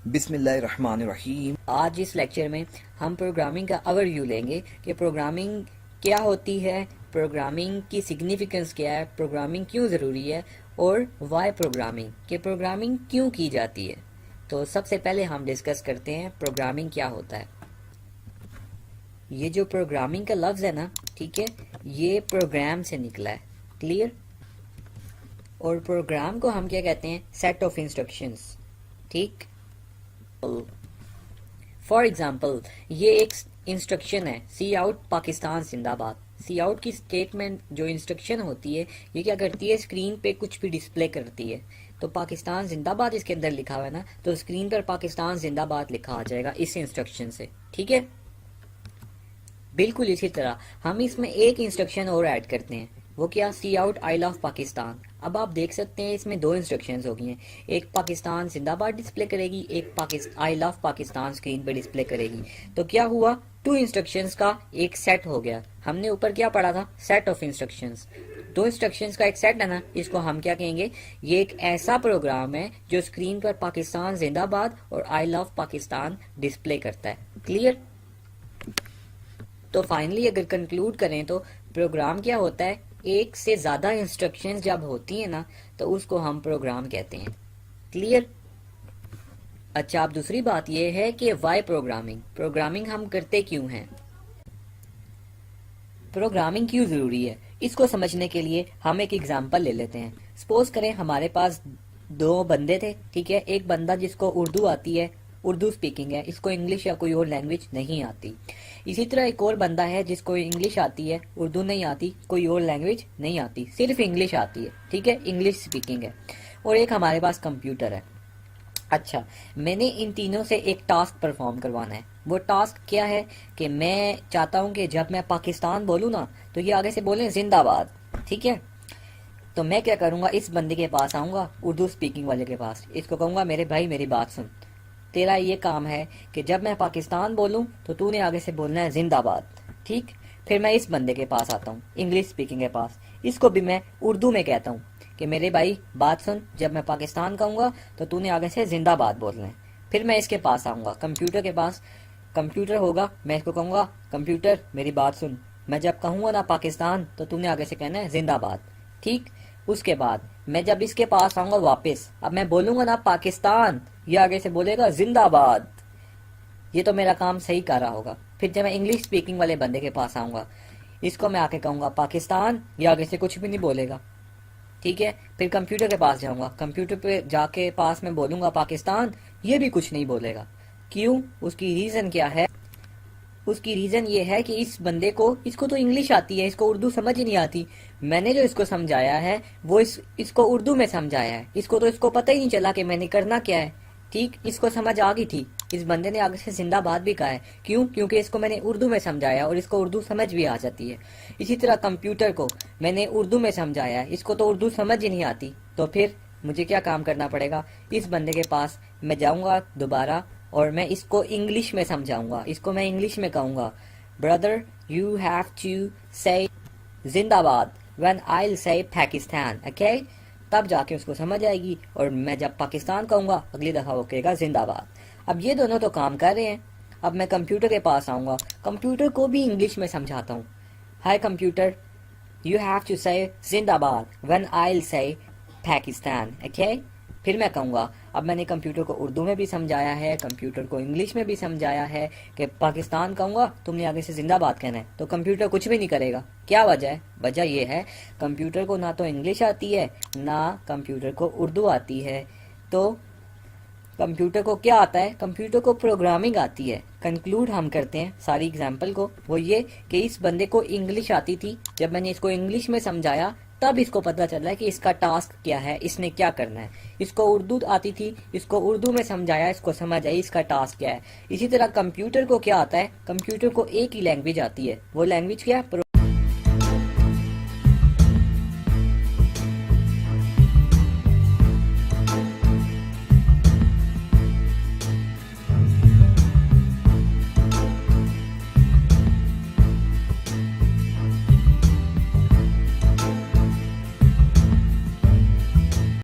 बिस्मिल्लाहिर्रहमानिर्रहीम। आज इस लेक्चर में हम प्रोग्रामिंग का ओवरव्यू लेंगे कि प्रोग्रामिंग क्या होती है, प्रोग्रामिंग की सिग्निफिकेंस क्या है, प्रोग्रामिंग क्यों ज़रूरी है और वाई प्रोग्रामिंग, कि प्रोग्रामिंग क्यों की जाती है। तो सबसे पहले हम डिस्कस करते हैं प्रोग्रामिंग क्या होता है। ये जो प्रोग्रामिंग का लफ्ज़ है ना, ठीक है, ये प्रोग्राम से निकला है, क्लियर। और प्रोग्राम को हम क्या कहते हैं, सेट ऑफ इंस्ट्रक्शंस, ठीक। फॉर एग्जाम्पल ये एक इंस्ट्रक्शन है, सी आउट पाकिस्तान जिंदाबाद। सी आउट की स्टेटमेंट जो इंस्ट्रक्शन होती है, ये क्या करती है, स्क्रीन पे कुछ भी डिस्प्ले करती है। तो पाकिस्तान जिंदाबाद इसके अंदर लिखा हुआ है ना, तो स्क्रीन पर पाकिस्तान जिंदाबाद लिखा आ जाएगा इस इंस्ट्रक्शन से, ठीक है। बिल्कुल इसी तरह हम इसमें एक इंस्ट्रक्शन और ऐड करते हैं, वो क्या, सी आउट आई लव पाकिस्तान। अब आप देख सकते हैं इसमें दो इंस्ट्रक्शंस हो गई हैं, एक पाकिस्तान जिंदाबाद डिस्प्ले करेगी, एक आई लव पाकिस्तान स्क्रीन पे डिस्प्ले करेगी। तो क्या हुआ, टू इंस्ट्रक्शंस का एक सेट हो गया। हमने ऊपर क्या पढ़ा था, सेट ऑफ इंस्ट्रक्शंस। दो इंस्ट्रक्शंस का एक सेट है ना, इसको हम क्या कहेंगे, ये एक ऐसा प्रोग्राम है जो स्क्रीन पर पाकिस्तान जिंदाबाद और आई लव पाकिस्तान डिस्प्ले करता है, क्लियर। तो फाइनली अगर कंक्लूड करें तो प्रोग्राम क्या होता है, एक से ज्यादा इंस्ट्रक्शंस जब होती है ना, तो उसको हम प्रोग्राम कहते हैं, क्लियर। अच्छा, अब दूसरी बात यह है कि वाई प्रोग्रामिंग, प्रोग्रामिंग हम करते क्यों हैं, प्रोग्रामिंग क्यों जरूरी है, इसको समझने के लिए हम एक एग्जांपल ले लेते हैं। सपोज करें हमारे पास दो बंदे थे, ठीक है। एक बंदा जिसको उर्दू आती है, उर्दू स्पीकिंग है, इसको इंग्लिश या कोई और लैंग्वेज नहीं आती। इसी तरह एक और बंदा है जिसको इंग्लिश आती है, उर्दू नहीं आती, कोई और लैंग्वेज नहीं आती, सिर्फ इंग्लिश आती है, ठीक है, इंग्लिश स्पीकिंग है। और एक हमारे पास कंप्यूटर है। अच्छा, मैंने इन तीनों से एक टास्क परफॉर्म करवाना है। वो टास्क क्या है कि मैं चाहता हूं कि जब मैं पाकिस्तान बोलूं ना, तो ये आगे से बोलें जिंदाबाद, ठीक है। तो मैं क्या करूंगा, इस बंदे के पास आऊंगा, उर्दू स्पीकिंग वाले के पास, इसको कहूंगा मेरे भाई मेरी बात सुन, तेरा ये काम है कि जब मैं पाकिस्तान बोलूं तो तूने आगे से बोलना है जिंदाबाद, ठीक। फिर मैं इस बंदे के पास आता हूँ, इंग्लिश स्पीकिंग के पास, इसको भी मैं उर्दू में कहता हूँ कि मेरे भाई बात सुन, जब मैं पाकिस्तान कहूंगा तो तूने आगे से जिंदाबाद बोलना है। फिर मैं इसके पास आऊंगा, कंप्यूटर के पास, कंप्यूटर होगा, मैं इसको कहूंगा कंप्यूटर मेरी बात सुन, मैं जब कहूंगा ना पाकिस्तान तो तूने आगे से कहना है जिंदाबाद, ठीक। उसके बाद मैं जब इसके पास आऊंगा वापस, अब मैं बोलूंगा ना पाकिस्तान, ये आगे से बोलेगा जिंदाबाद, ये तो मेरा काम सही कर रहा होगा। फिर जब मैं इंग्लिश स्पीकिंग वाले बंदे के पास आऊंगा, इसको मैं आके कहूंगा पाकिस्तान, ये आगे से कुछ भी नहीं बोलेगा, ठीक है। फिर कंप्यूटर के पास जाऊंगा, कंप्यूटर पे जाके पास में बोलूंगा पाकिस्तान, ये भी कुछ नहीं बोलेगा। क्यों, उसकी रीजन क्या है, उसकी रीजन ये है कि इस बंदे को, इसको तो इंग्लिश आती है, इसको उर्दू समझ ही नहीं आती। मैंने जो इसको समझाया है वो इसको उर्दू में समझाया है, इसको पता ही नहीं चला कि मैंने करना क्या है, ठीक। इसको समझ आ गई थी, इस बंदे ने आगे से जिंदाबाद भी कहा है, क्यों, क्योंकि इसको मैंने उर्दू में समझाया और इसको उर्दू समझ भी आ जाती है। इसी तरह कंप्यूटर को मैंने उर्दू में समझाया है, इसको तो उर्दू समझ ही नहीं आती। तो फिर मुझे क्या काम करना पड़ेगा, इस बंदे के पास मैं जाऊंगा दोबारा और मैं इसको इंग्लिश में समझाऊंगा, इसको मैं इंग्लिश में कहूंगा, ब्रदर यू हैव टू से जिंदाबाद व्हेन आई से पाकिस्तान, ओके। तब जाके उसको समझ आएगी, और मैं जब पाकिस्तान कहूंगा अगली दफा वो कहेगा जिंदाबाद। अब ये दोनों तो काम कर रहे हैं। अब मैं कंप्यूटर के पास आऊंगा, कंप्यूटर को भी इंग्लिश में समझाता हूँ, हाय कंप्यूटर यू हैव टू से जिंदाबाद व्हेन आई से पाकिस्तान, ओके। फिर मैं कहूँगा, अब मैंने कंप्यूटर को उर्दू में भी समझाया है, कंप्यूटर को इंग्लिश में भी समझाया है कि पाकिस्तान कहूँगा तुमने आगे से जिंदाबाद कहना है, तो कंप्यूटर कुछ भी नहीं करेगा। क्या वजह है, वजह यह है कंप्यूटर को ना तो इंग्लिश आती है, ना कंप्यूटर को उर्दू आती है। तो कंप्यूटर को क्या आता है, कंप्यूटर को प्रोग्रामिंग आती है। कंक्लूड हम करते हैं सारी एग्जाम्पल को, वो ये कि इस बंदे को इंग्लिश आती थी, जब मैंने इसको इंग्लिश में समझाया तब इसको पता चला कि इसका टास्क क्या है, इसने क्या करना है। इसको उर्दू आती थी, इसको उर्दू में समझाया, इसको समझ आई इसका टास्क क्या है। इसी तरह कंप्यूटर को क्या आता है, कंप्यूटर को एक ही लैंग्वेज आती है, वो लैंग्वेज क्या है,